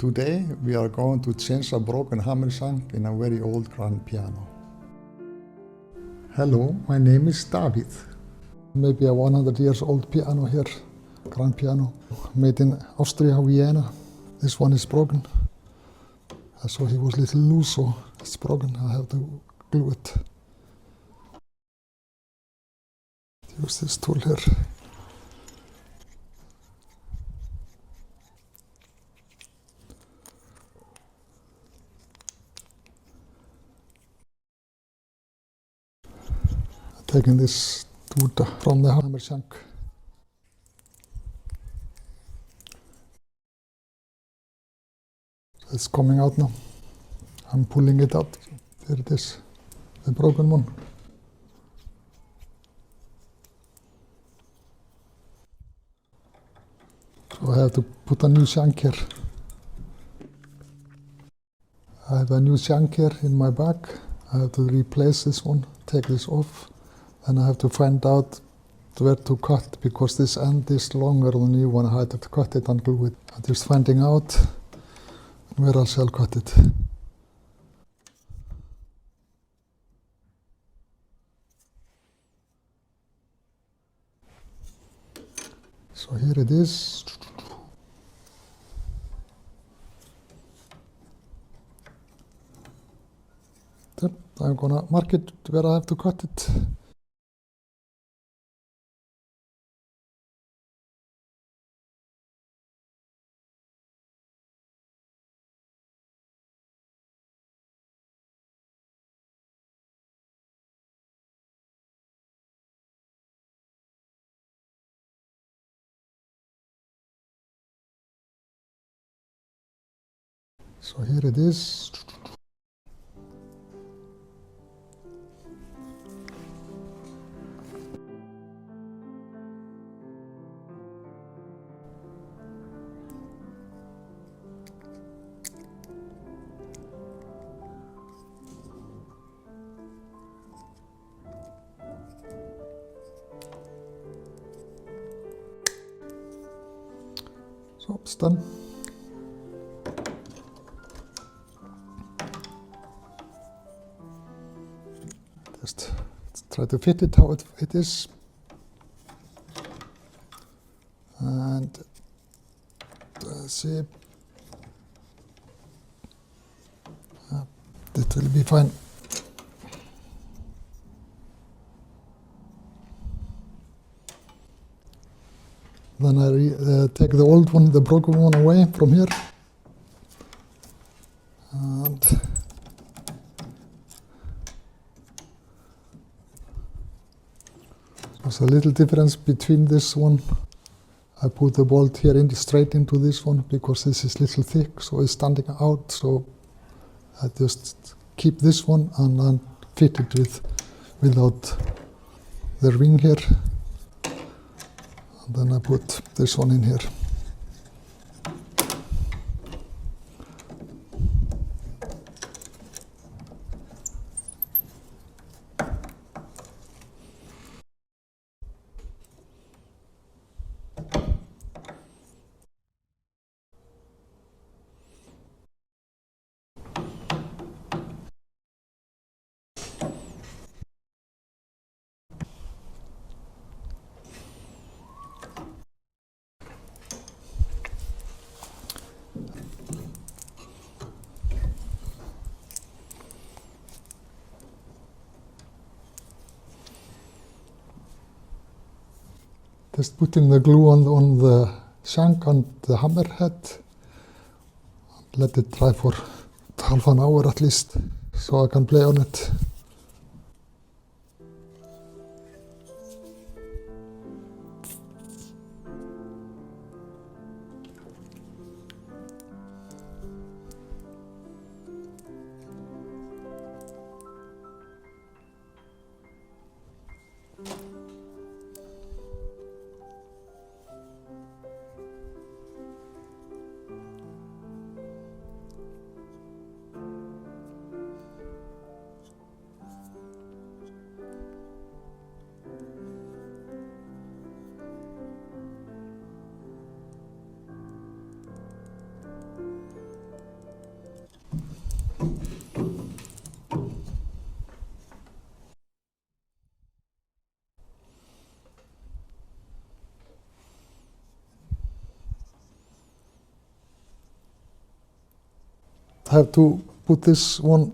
Today we are going to change a broken hammer shank in a very old grand piano. Hello, my name is Davíð. Maybe a 100 years old piano here, grand piano, made in Austria, Vienna. This one is broken. So he was a little loose, so it's broken. I have to glue it. Use this tool here. Taking this wood from the hammer shank. It's coming out now. I'm pulling it out. There it is, the broken one. So I have to put a new shank here. I have a new shank here in my bag. I have to replace this one, take this off. And I have to find out where to cut, because this end is longer than the new one. I had to cut it and glue it. I'm just finding out where I shall cut it. So here it is. Yep, I'm gonna mark it where I have to cut it. So here it is. So it's done. Just try to fit it how it is. And see. That will be fine. Then I take the old one, the broken one, away from here. And there's a little difference between this one. I put the bolt here straight into this one because this is a little thick, so it's standing out. So I just keep this one and fit it without the ring here. And then I put this one in here. Just putting the glue on the shank and the hammer head. Let it dry for half an hour at least, so I can play on it. I have to put this one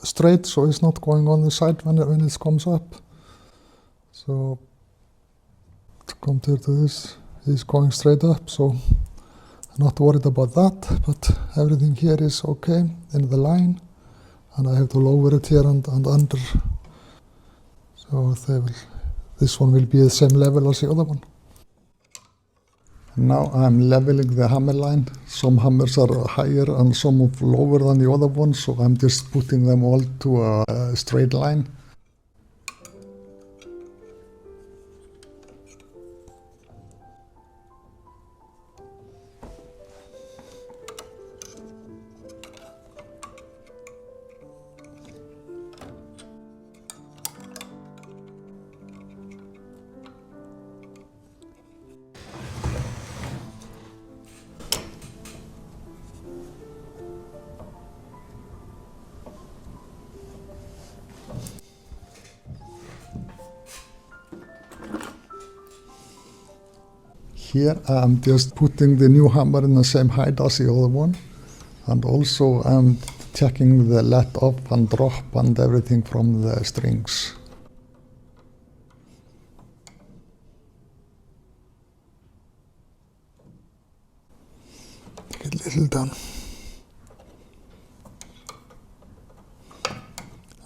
straight so it's not going on the side when it comes up. So compared to this, it's going straight up, so I'm not worried about that, but everything here is okay in the line, and I have to lower it here and under, so this one will be the same level as the other one. Now I'm leveling the hammer line. Some hammers are higher and some lower than the other ones, so I'm just putting them all to a straight line. Here I'm just putting the new hammer in the same height as the other one, and also I'm checking the let up and drop and everything from the strings. Take it a little down.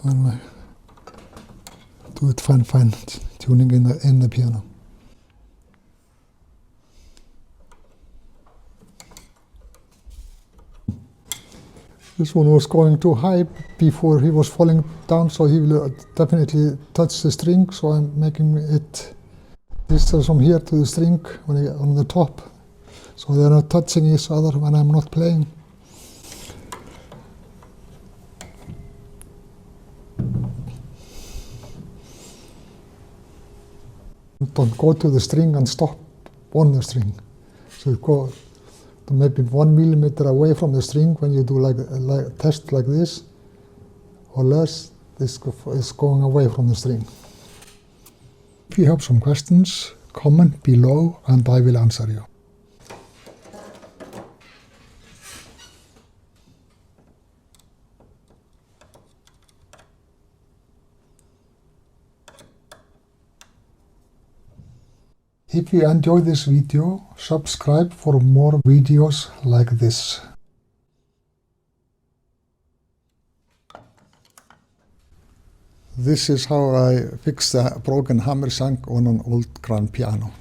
And do it fine, tuning in the piano. This one was going too high before he was falling down, so he will definitely touch the string, so I'm making it distance from here to the string on the top, so they're not touching each other when I'm not playing. Don't go to the string and stop on the string. So you go maybe 1 millimeter away from the string when you do like test like this, or less. This is going away from the string. If you have some questions, comment below and I will answer you. If you enjoyed this video, subscribe for more videos like this. This is how I fix the broken hammer shank on an old grand piano.